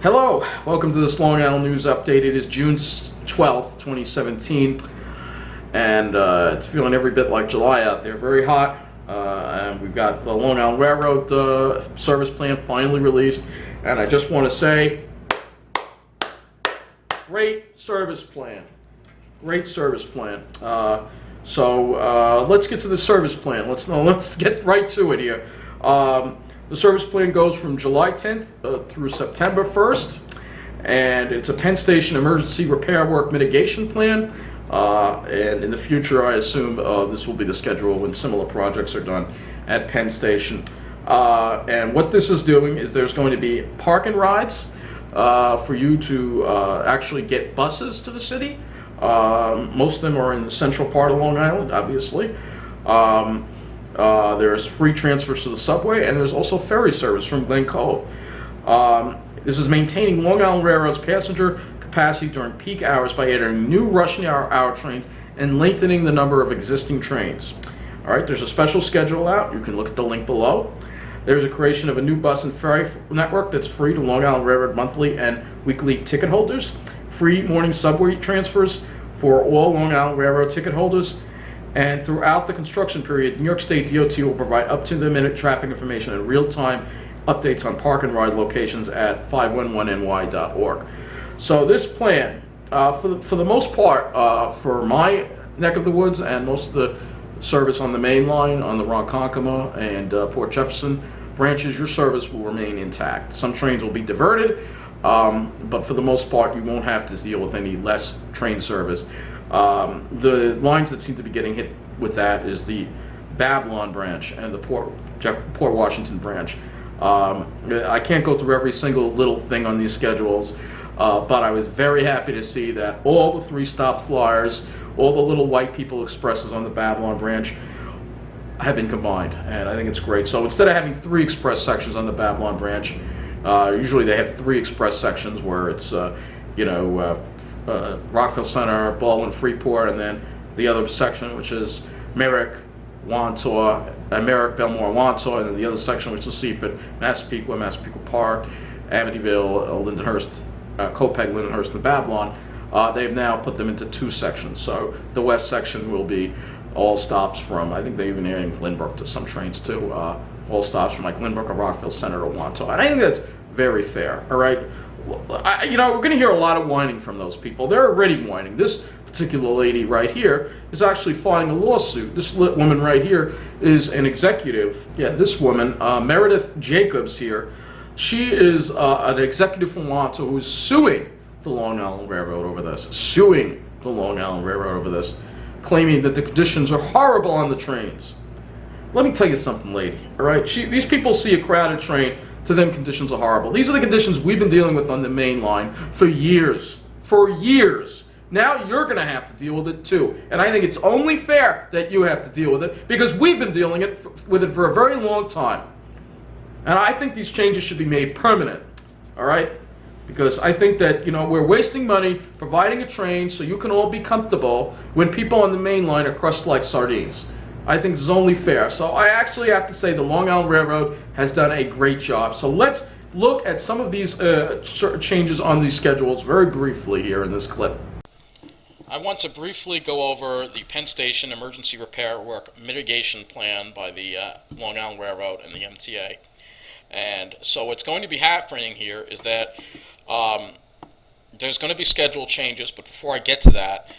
Hello, welcome to this Long Island News Update. It is June 12th, 2017, and it's feeling every bit like July out there. Very hot, and we've got the Long Island Railroad service plan finally released, and I just want to say, great service plan. Great service plan. So let's get to the service plan. Let's get right to it here. The service plan goes from July 10th through September 1st, and it's a Penn Station emergency repair work mitigation plan. And in the future, I assume this will be the schedule when similar projects are done at Penn Station. And what this is doing is there's going to be park and rides for you to actually get buses to the city. Most of them are in the central part of Long Island, obviously. There's free transfers to the subway, and there's also ferry service from Glen Cove. This is maintaining Long Island Railroad's passenger capacity during peak hours by adding new rush hour trains and lengthening the number of existing trains. All right, there's a special schedule out. You can look at the link below. There's a creation of a new bus and ferry network that's free to Long Island Railroad monthly and weekly ticket holders. Free morning subway transfers for all Long Island Railroad ticket holders. And throughout the construction period, New York State DOT will provide up-to-the-minute traffic information and real-time updates on park and ride locations at 511ny.org. So this plan, for the most part, for my neck of the woods and most of the service on the main line, on the Ronkonkoma and Port Jefferson branches, your service will remain intact. Some trains will be diverted, but for the most part, you won't have to deal with any less train service. The lines that seem to be getting hit with that is the Babylon branch and the Port Washington branch. I can't go through every single little thing on these schedules, but I was very happy to see that all the three-stop flyers, all the little white people expresses on the Babylon branch have been combined, and I think it's great. So instead of having 3 express sections on the Babylon branch, usually they have 3 express sections where it's Rockville Center, Baldwin, Freeport, and then the other section, which is Merrick, Mon-Thu, Merrick, Belmore, Mon-Thu, and then the other section, which is Seaford, Massapequa, Massapequa Park, Amityville, Lindenhurst, Copeg, Lindenhurst, and Babylon. They've now put them into 2 sections. So the west section will be all stops from, I think they even adding Lynbrook to some trains too, all stops from like Lynbrook or Rockville Center or Mon-Thu. And I think that's very fair, all right? We're going to hear a lot of whining from those people. They're already whining. This particular lady right here is actually filing a lawsuit. This woman right here is an executive. Yeah, this woman, Meredith Jacobs here, she is an executive from Mon-Thu who is suing the Long Island Railroad over this. Suing the Long Island Railroad over this, claiming that the conditions are horrible on the trains. Let me tell you something, lady, all right? These people see a crowded train. To them, conditions are horrible. These are the conditions we've been dealing with on the main line for years. For years. Now you're going to have to deal with it too. And I think it's only fair that you have to deal with it because we've been dealing with it for a very long time. And I think these changes should be made permanent. All right? Because I think that, we're wasting money providing a train so you can all be comfortable when people on the main line are crushed like sardines. I think this is only fair. So I actually have to say the Long Island Railroad has done a great job. So let's look at some of these changes on these schedules very briefly here in this clip. I want to briefly go over the Penn Station Emergency Repair Work Mitigation Plan by the Long Island Railroad and the MTA. And so what's going to be happening here is that there's going to be schedule changes, but before I get to that,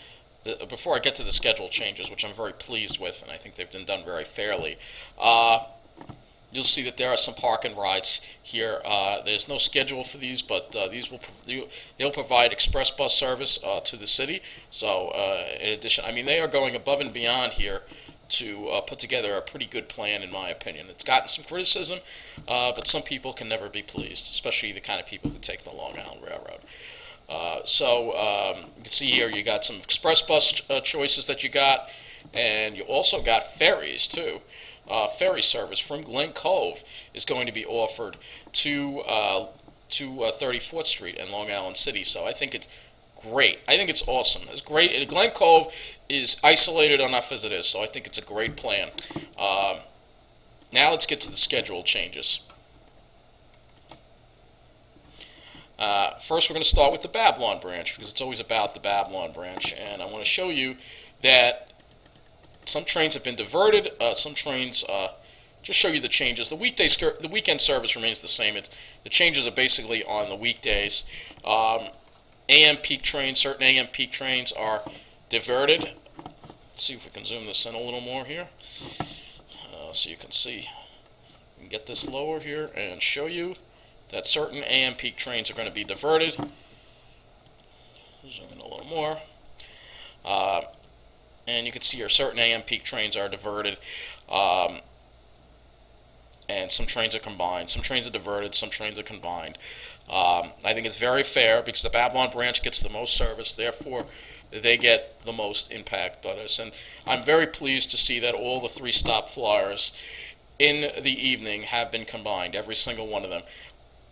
before I get to the schedule changes, which I'm very pleased with, and I think they've been done very fairly, you'll see that there are some park and rides here. There's no schedule for these, but they'll provide express bus service to the city. So in addition, they are going above and beyond here to put together a pretty good plan, in my opinion. It's gotten some criticism, but some people can never be pleased, especially the kind of people who take the Long Island Railroad. You can see here you got some express bus choices that you got, and you also got ferries too. Ferry service from Glen Cove is going to be offered to 34th Street in Long Island City. So I think it's great. I think it's awesome. It's great. And Glen Cove is isolated enough as it is, so I think it's a great plan. Now let's get to the schedule changes. First, we're going to start with the Babylon branch because it's always about the Babylon branch, and I want to show you that some trains have been diverted. Some trains, just show you the changes. The weekend service remains the same. The changes are basically on the weekdays. AM peak trains, certain AM peak trains are diverted. Let's see if we can zoom this in a little more here, so you can see. We can get this lower here and show you that certain AM peak trains are going to be diverted. Zoom in a little more. And you can see here certain AM peak trains are diverted. And some trains are combined. Some trains are diverted, some trains are combined. I think it's very fair because the Babylon branch gets the most service, therefore they get the most impact by this. And I'm very pleased to see that all the 3-stop flyers in the evening have been combined, every single one of them.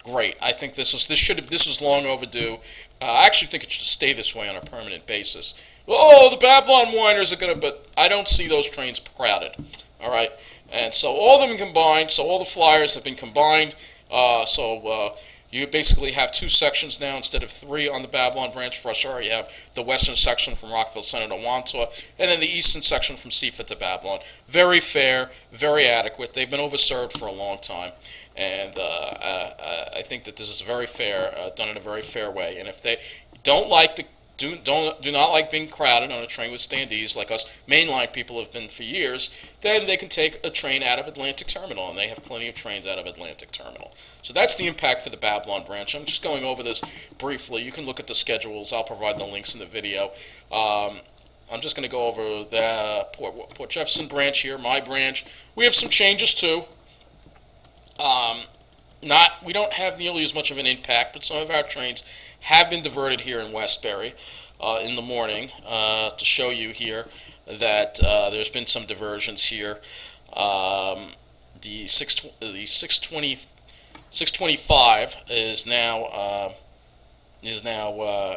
Great. I think this is long overdue. I actually think it should stay this way on a permanent basis. Oh, the Babylon whiners are going to, but I don't see those trains crowded. All right. And so all of them combined, so all the flyers have been combined. You basically have 2 sections now instead of 3 on the Babylon branch. For us, you have the western section from Rockville Center to Mon-Thu, and then the eastern section from Seaford to Babylon. Very fair, very adequate. They've been overserved for a long time, and I think that this is very fair, done in a very fair way. And if they don't like the do not like being crowded on a train with standees like us mainline people have been for years, then they can take a train out of Atlantic Terminal, and they have plenty of trains out of Atlantic Terminal. So that's the impact for the Babylon branch. I'm just going over this briefly. You can look at the schedules. I'll provide the links in the video. I'm just going to go over the Port Jefferson branch here, my branch. We have some changes too. We don't have nearly as much of an impact, but some of our trains have been diverted here in Westbury in the morning to show you here that there's been some diversions here. The 625 is now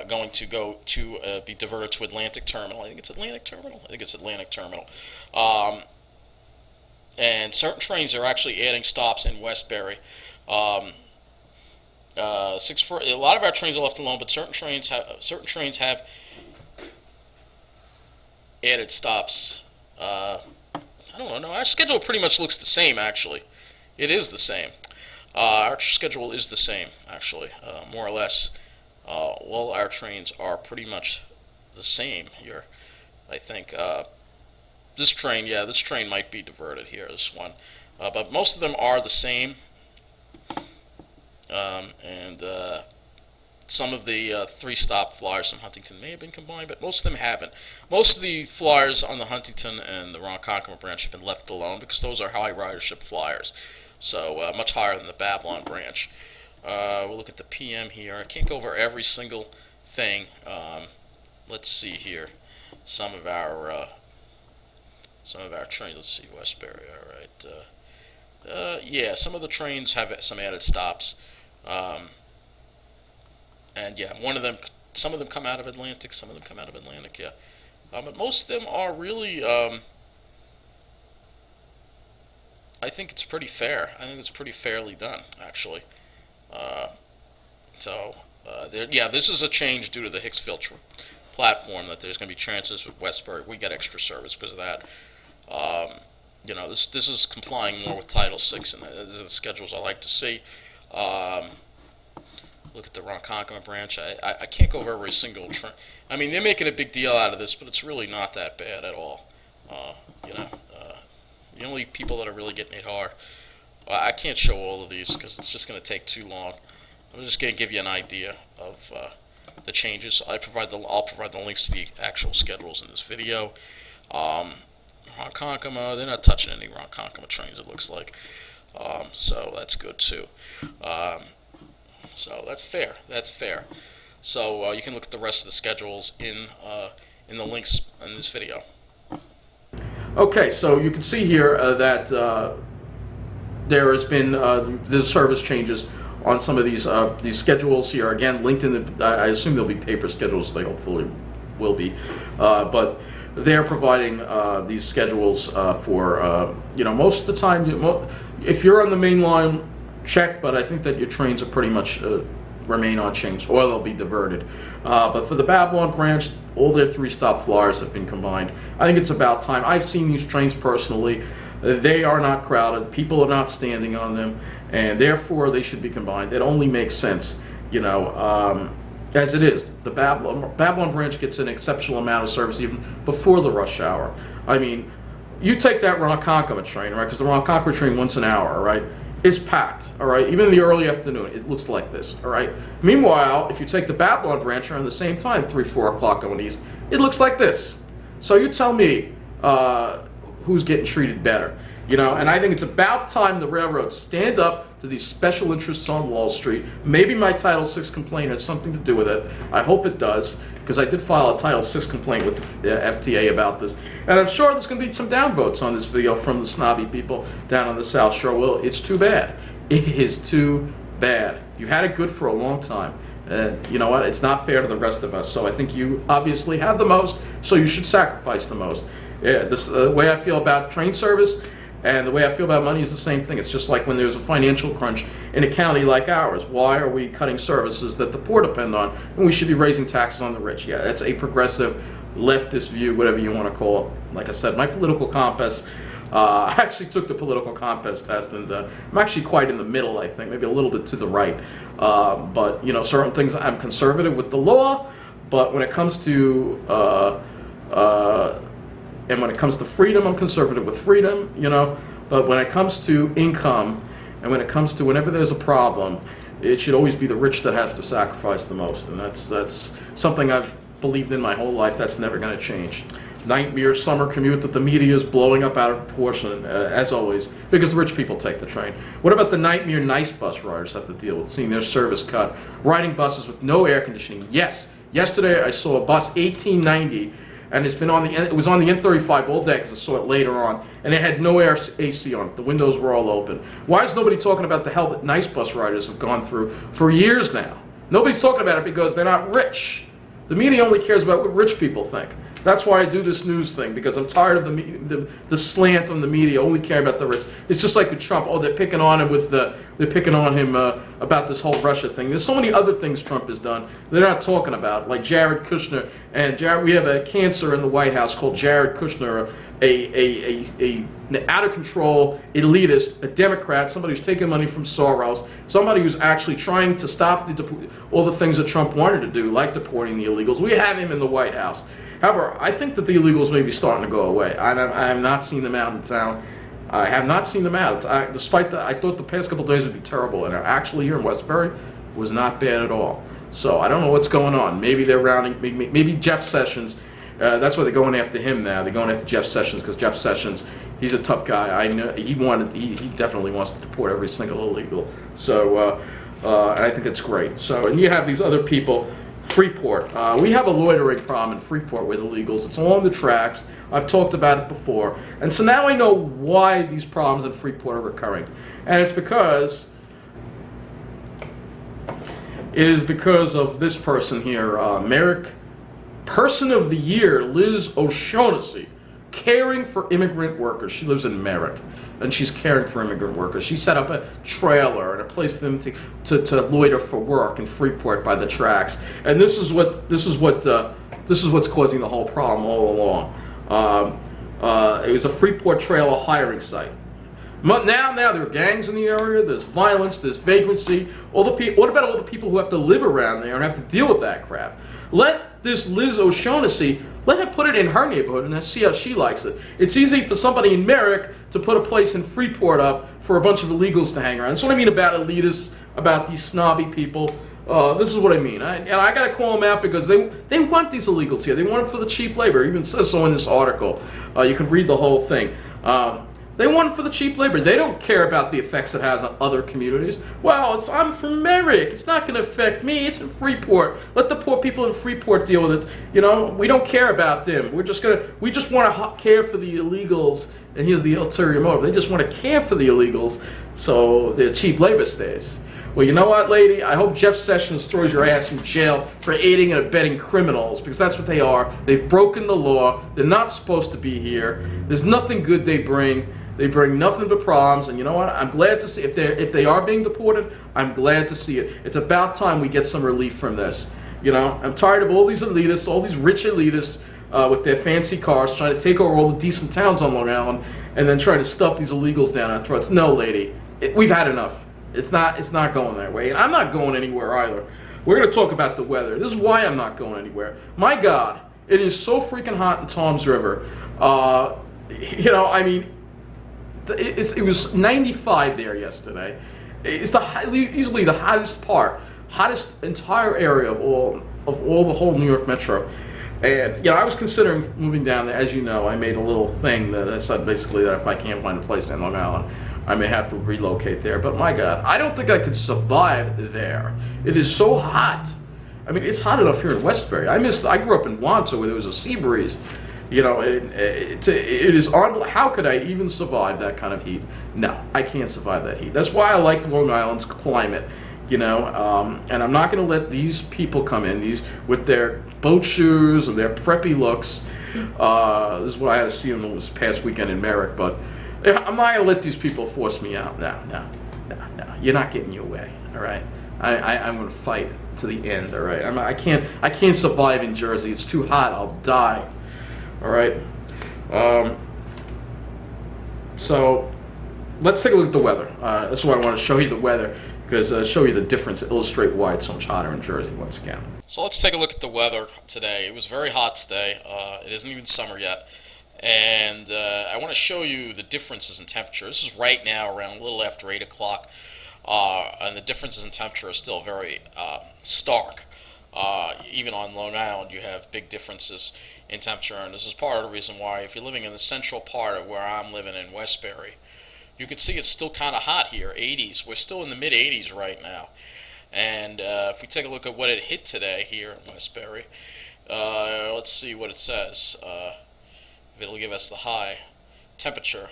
going to go to be diverted to Atlantic Terminal. I think it's Atlantic Terminal. And certain trains are actually adding stops in Westbury. A lot of our trains are left alone, but certain trains have added stops. I don't know. Our schedule pretty much looks the same, actually. It is the same. Our schedule is the same, actually, more or less. All our trains are pretty much the same here, I think. This train might be diverted here, this one. But most of them are the same. Some of the 3-stop flyers from Huntington may have been combined, but most of them haven't. Most of the flyers on the Huntington and the Ronkonkoma branch have been left alone because those are high ridership flyers, so much higher than the Babylon branch. We'll look at the PM here. I can't go over every single thing. Let's see here. Some of our trains. Let's see, Westbury. All right. Yeah, some of the trains have some added stops. And yeah, some of them come out of Atlantic, some of them come out of Atlantic, yeah. But most of them are really, I think it's pretty fair. I think it's pretty fairly done, actually. This is a change due to the Hicksville platform that there's going to be chances with Westbury. We get extra service because of that. This is complying more with Title VI, and these are the schedules I like to see. Look at the Ronkonkoma branch. I can't go over every single train. I mean, they're making a big deal out of this, but it's really not that bad at all. The only people that are really getting hit hard. I can't show all of these because it's just going to take too long. I'm just going to give you an idea of the changes. I'll provide the links to the actual schedules in this video. Ronkonkoma, they're not touching any Ronkonkoma trains, it looks like. So that's good too. So that's fair. So you can look at the rest of the schedules in the links in this video. Okay, so you can see here that there has been the service changes on some of these schedules here. Again, linked in the. I assume there'll be paper schedules. They hopefully will be, but they're providing these schedules for most of the time. If you're on the main line, check. But I think that your trains are pretty much remain unchanged, or they'll be diverted. But for the Babylon branch, all their 3-stop flyers have been combined. I think it's about time. I've seen these trains personally. They are not crowded. People are not standing on them, and therefore they should be combined. It only makes sense, you know, as it is. The Babylon branch gets an exceptional amount of service even before the rush hour. I mean, you take that Ronkonkoma train, right? Because the Ronkonkoma train once an hour, right, is packed, all right? Even in the early afternoon, it looks like this, all right? Meanwhile, if you take the Babylon branch around the same time, 3, 4 o'clock going east, it looks like this. So you tell me who's getting treated better, you know? And I think it's about time the railroads stand up to these special interests on Wall Street. Maybe my Title VI complaint has something to do with it. I hope it does, because I did file a Title VI complaint with the FTA about this. And I'm sure there's going to be some downvotes on this video from the snobby people down on the South Shore. Well, it's too bad. It is too bad. You've had it good for a long time. And you know what? It's not fair to the rest of us. So I think you obviously have the most, so you should sacrifice the most. Yeah, the way I feel about train service and the way I feel about money is the same thing. It's just like when there's a financial crunch in a county like ours. Why are we cutting services that the poor depend on, and we should be raising taxes on the rich? Yeah, that's a progressive leftist view, whatever you want to call it. Like I said, my political compass, I actually took the political compass test, and I'm actually quite in the middle, I think, maybe a little bit to the right. But, you know, certain things, I'm conservative with the law, but when it comes to and when it comes to freedom, I'm conservative with freedom, you know. But when it comes to income, and when it comes to whenever there's a problem, it should always be the rich that have to sacrifice the most. And that's something I've believed in my whole life. That's never going to change. Nightmare summer commute that the media is blowing up out of proportion, as always, because the rich people take the train. What about the nightmare nice bus riders have to deal with, seeing their service cut, riding buses with no air conditioning? Yes, yesterday I saw a bus 1890, and it was on the N35 all day because I saw it later on, and it had no AC on it. The windows were all open. Why is nobody talking about the hell that nice bus riders have gone through for years now? Nobody's talking about it because they're not rich. The media only cares about what rich people think. That's why I do this news thing, because I'm tired of the slant on the media only care about the rich. It's just like with Trump. Oh, they're picking on him about this whole Russia thing. There's so many other things Trump has done they're not talking about, like Jared Kushner. And we have a cancer in the White House called Jared Kushner, an out of control elitist, a Democrat, somebody who's taking money from Soros, somebody who's actually trying to stop all the things that Trump wanted to do, like deporting the illegals. We have him in the White House. However, I think that the illegals may be starting to go away. I have not seen them out in town. I have not seen them out. I thought the past couple of days would be terrible, and actually here in Westbury was not bad at all. So I don't know what's going on. Maybe they're rounding. Maybe Jeff Sessions. That's why they're going after him now. They're going after Jeff Sessions because Jeff Sessions, he's a tough guy. I know he definitely wants to deport every single illegal. So and I think that's great. So, and you have these other people. Freeport. We have a loitering problem in Freeport with illegals. It's along the tracks. I've talked about it before. And so now I know why these problems in Freeport are recurring. And it's because of this person here, Merrick Person of the Year, Liz O'Shaughnessy, caring for immigrant workers. She lives in Merrick, and she's caring for immigrant workers. She set up a trailer and a place for them to loiter for work in Freeport by the tracks. And this is what's causing the whole problem all along. It was a Freeport trailer hiring site. Now there are gangs in the area. There's violence. There's vagrancy. What about all the people who have to live around there and have to deal with that crap? Let this Liz O'Shaughnessy, let her put it in her neighborhood and see how she likes it. It's easy for somebody in Merrick to put a place in Freeport up for a bunch of illegals to hang around. That's what I mean about elitists, about these snobby people. This is what I mean. And I got to call them out because they want these illegals here. They want them for the cheap labor. It even says so in this article. You can read the whole thing. They want it for the cheap labor. They don't care about the effects it has on other communities. Well, I'm from Merrick. It's not going to affect me. It's in Freeport. Let the poor people in Freeport deal with it. You know, we don't care about them. We just want to care for the illegals. And here's the ulterior motive. They just want to care for the illegals so their cheap labor stays. Well, you know what, lady? I hope Jeff Sessions throws your ass in jail for aiding and abetting criminals, because that's what they are. They've broken the law. They're not supposed to be here. There's nothing good they bring. They bring nothing but problems, and you know what? I'm glad to see if they are being deported. I'm glad to see it. It's about time we get some relief from this. You know, I'm tired of all these elitists, all these rich elitists with their fancy cars trying to take over all the decent towns on Long Island, and then trying to stuff these illegals down our throats. No, lady, we've had enough. It's not going that way, and I'm not going anywhere either. We're going to talk about the weather. This is why I'm not going anywhere. My God, it is so freaking hot in Toms River. You know, I mean, it was 95 there yesterday. It's easily the hottest entire area of all the whole New York Metro. And you know, I was considering moving down there. As you know, I made a little thing that I said basically that if I can't find a place in Long Island, I may have to relocate there. But my God, I don't think I could survive there. It is so hot. I mean, it's hot enough here in Westbury. I grew up in Mon-Thu where there was a sea breeze. You know, it is on. How could I even survive that kind of heat? No, I can't survive that heat. That's why I like Long Island's climate. You know, and I'm not going to let these people come in with their boat shoes and their preppy looks. This is what I had to see them this past weekend in Merrick, but I'm not going to let these people force me out. No. You're not getting your way. All right, I'm going to fight to the end. All right, I can't survive in Jersey. It's too hot. I'll die. All right. So let's take a look at the weather. That's why I want to show you the weather, because show you the difference, illustrate why it's so much hotter in Jersey once again. So let's take a look at the weather today. It was very hot today. It isn't even summer yet. And I want to show you the differences in temperature. This is right now around a little after 8 o'clock. And the differences in temperature are still very stark. Even on Long Island, you have big differences in temperature. And this is part of the reason why, if you're living in the central part of where I'm living in Westbury, you can see it's still kind of hot here, 80s. We're still in the mid-80s right now. And if we take a look at what it hit today here in Westbury, let's see what it says. If it'll give us the high temperature.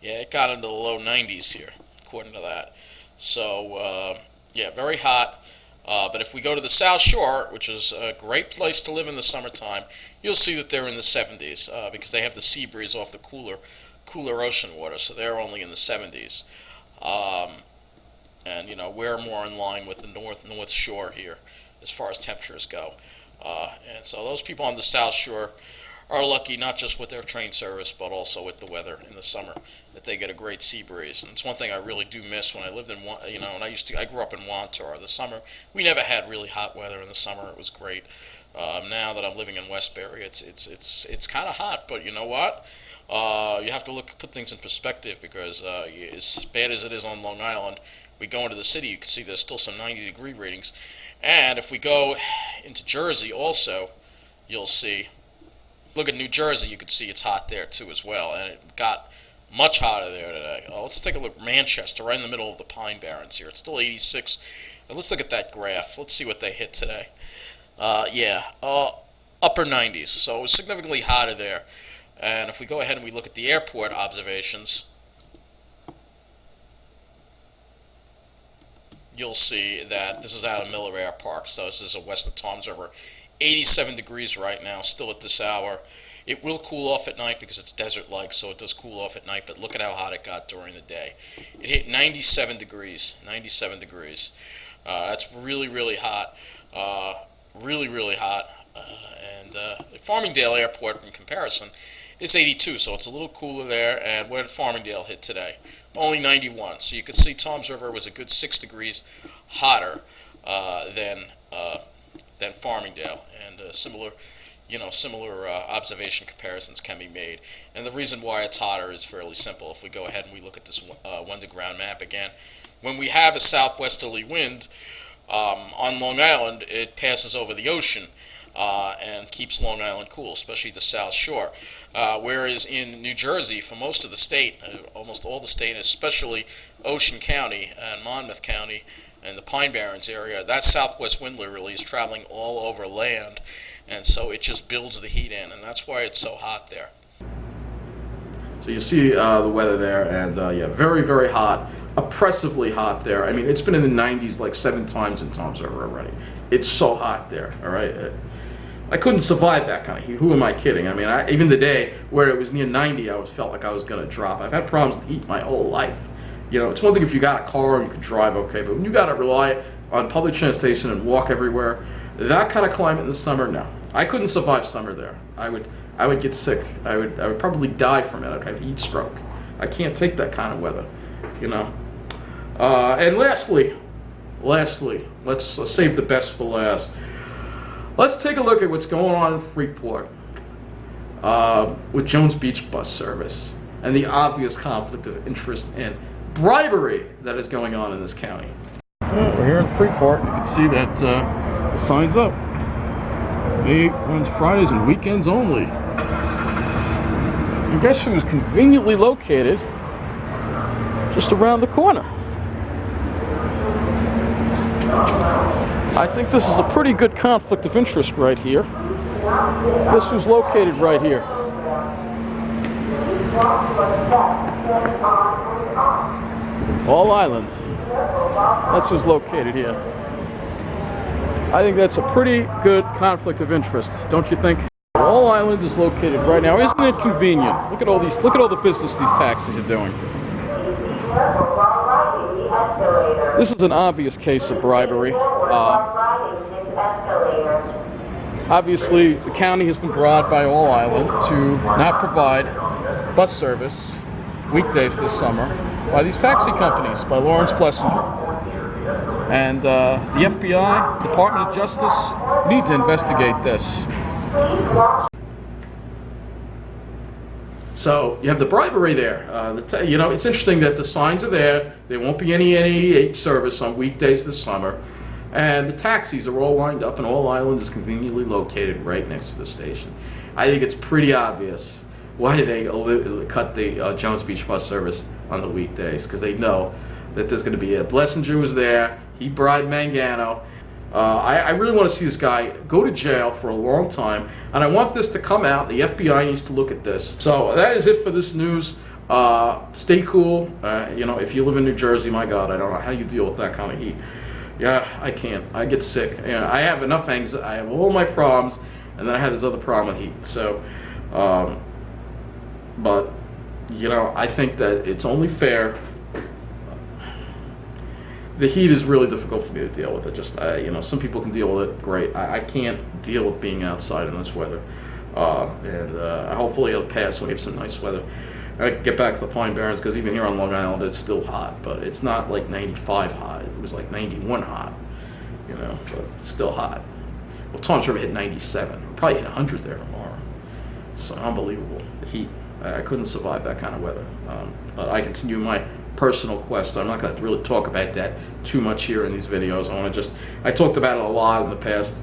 Yeah, it got into the low 90s here, according to that. So, yeah, very hot. But if we go to the South Shore, which is a great place to live in the summertime, you'll see that they're in the 70s because they have the sea breeze off the cooler ocean water, so they're only in the 70s. And you know, we're more in line with the North Shore here as far as temperatures go. And so those people on the South Shore are lucky, not just with their train service, but also with the weather in the summer, that they get a great sea breeze. And it's one thing I really do miss when I lived in, you know, and I grew up in Mon-Thu. The summer, we never had really hot weather in the summer. It was great. Now that I'm living in Westbury, it's kind of hot, but you know what? You have to put things in perspective, because as bad as it is on Long Island, we go into the city, you can see there's still some 90-degree readings. And if we go into Jersey also, you'll see, look at New Jersey, you can see it's hot there too as well, and it got much hotter there today. Let's take a look at Manchester, right in the middle of the Pine Barrens here. It's still 86. And let's look at that graph. Let's see what they hit today. Yeah, upper 90s, so it was significantly hotter there. And if we go ahead and we look at the airport observations, you'll see that this is out of Miller Air Park, so this is west of Toms River. 87 degrees right now, still at this hour. It will cool off at night because it's desert-like, so it does cool off at night, but look at how hot it got during the day. It hit 97 degrees, 97 degrees. That's really, really hot, really hot. And Farmingdale Airport, in comparison, is 82, so it's a little cooler there. And what did Farmingdale hit today? Only 91. So you can see Toms River was a good 6 degrees hotter than Farmingdale, and similar observation comparisons can be made. And the reason why it's hotter is fairly simple. If we go ahead and we look at this one-to-ground map again, when we have a southwesterly wind on Long Island, it passes over the ocean and keeps Long Island cool, especially the South Shore. Whereas in New Jersey, for most of the state, almost all the state, especially Ocean County and Monmouth County and the Pine Barrens area, that southwest wind literally is traveling all over land, and so it just builds the heat in, and that's why it's so hot there. So you see the weather there, and yeah, very, very hot, oppressively hot there. I mean, it's been in the 90s like 7 times in Toms River already. It's so hot there, all right? I couldn't survive that kind of heat. Who am I kidding? I mean, even the day where it was near 90, I felt like I was going to drop. I've had problems with heat my whole life. You know, it's one thing if you got a car and you can drive okay, but when you got to rely on public transportation and walk everywhere, that kind of climate in the summer, no. I couldn't survive summer there. I would get sick. I would probably die from it. I'd have heat stroke. I can't take that kind of weather, you know. And lastly, let's save the best for last. Let's take a look at what's going on in Freeport with Jones Beach bus service and the obvious conflict of interest and bribery that is going on in this county. Well, we're here in Freeport. You can see that the sign's up. May runs Fridays and weekends only. And guess who's conveniently located just around the corner? I think this is a pretty good conflict of interest right here. Guess who's located right here? All Island. That's who's located here. I think that's a pretty good conflict of interest, don't you think? All Island is located right now. Isn't it convenient? Look at all the business these taxis are doing. This is an obvious case of bribery. Obviously, the county has been bribed by All Island to not provide bus service weekdays this summer by these taxi companies, by Lawrence Blessinger. And the FBI, Department of Justice, need to investigate this. So you have the bribery there. You know, it's interesting that the signs are there. There won't be any service on weekdays this summer. And the taxis are all lined up, and All Island is conveniently located right next to the station. I think it's pretty obvious why they cut the Jones Beach bus service on the weekdays, because they know that there's going to be a Blessinger was there. He bribed Mangano. I really want to see this guy go to jail for a long time, and I want this to come out. The FBI needs to look at this. So that is it for this news. Stay cool. You know, if you live in New Jersey, my God, I don't know how you deal with that kind of heat. Yeah, I can't. I get sick. You know, I have enough anxiety. I have all my problems, and then I have this other problem with heat. So, but you know, I think that it's only fair. The heat is really difficult for me to deal with. It just, you know, some people can deal with it great. I can't deal with being outside in this weather. And hopefully it'll pass when we have some nice weather. I get back to the Pine Barrens, because even here on Long Island it's still hot, but it's not like 95 hot. It was like 91 hot, you know, but it's still hot. Well, Tom's River hit 97. We'll probably hit 100 there tomorrow. It's unbelievable, the heat. I couldn't survive that kind of weather. But I continue my personal quest. I'm not going to really talk about that too much here in these videos. I talked about it a lot in the past,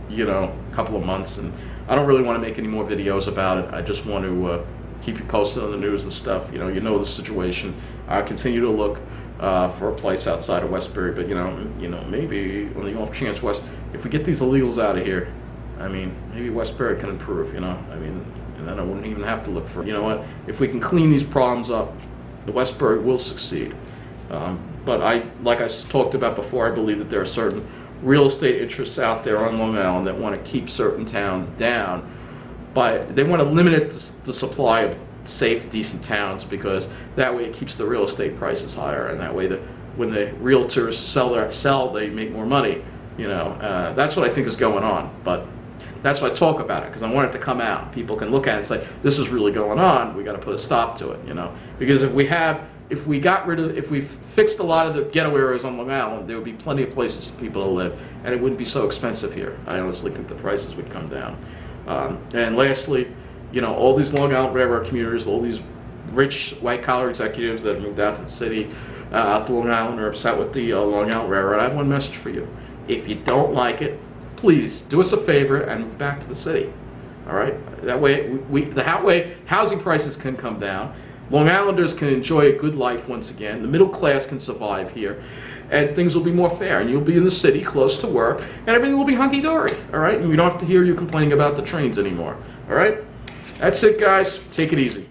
you know, couple of months, and I don't really want to make any more videos about it. I just want to keep you posted on the news and stuff. You know the situation. I continue to look for a place outside of Westbury, but you know, maybe on the off chance if we get these illegals out of here, I mean, maybe Westbury can improve. You know, I mean, and then I wouldn't even have to look for. You know what? If we can clean these problems up, the Westbury will succeed. But like I talked about before, I believe that there are certain real estate interests out there on Long Island that want to keep certain towns down. But they want to limit the supply of safe, decent towns, because that way it keeps the real estate prices higher, and that way when the realtors sell, they make more money. You know, that's what I think is going on. But that's why I talk about it, because I want it to come out. People can look at it and say, this is really going on. We got to put a stop to it. You know, because if we fixed a lot of the ghetto areas on Long Island, there would be plenty of places for people to live, and it wouldn't be so expensive here. I honestly think the prices would come down. And lastly, you know, all these Long Island Railroad commuters, all these rich white-collar executives that have moved out to the city, out to Long Island, are upset with the Long Island Railroad. I have one message for you. If you don't like it, please do us a favor and move back to the city. All right? That way, housing prices can come down. Long Islanders can enjoy a good life once again. The middle class can survive here, and things will be more fair. And you'll be in the city, close to work, and everything will be hunky-dory. All right? And we don't have to hear you complaining about the trains anymore. All right? That's it, guys. Take it easy.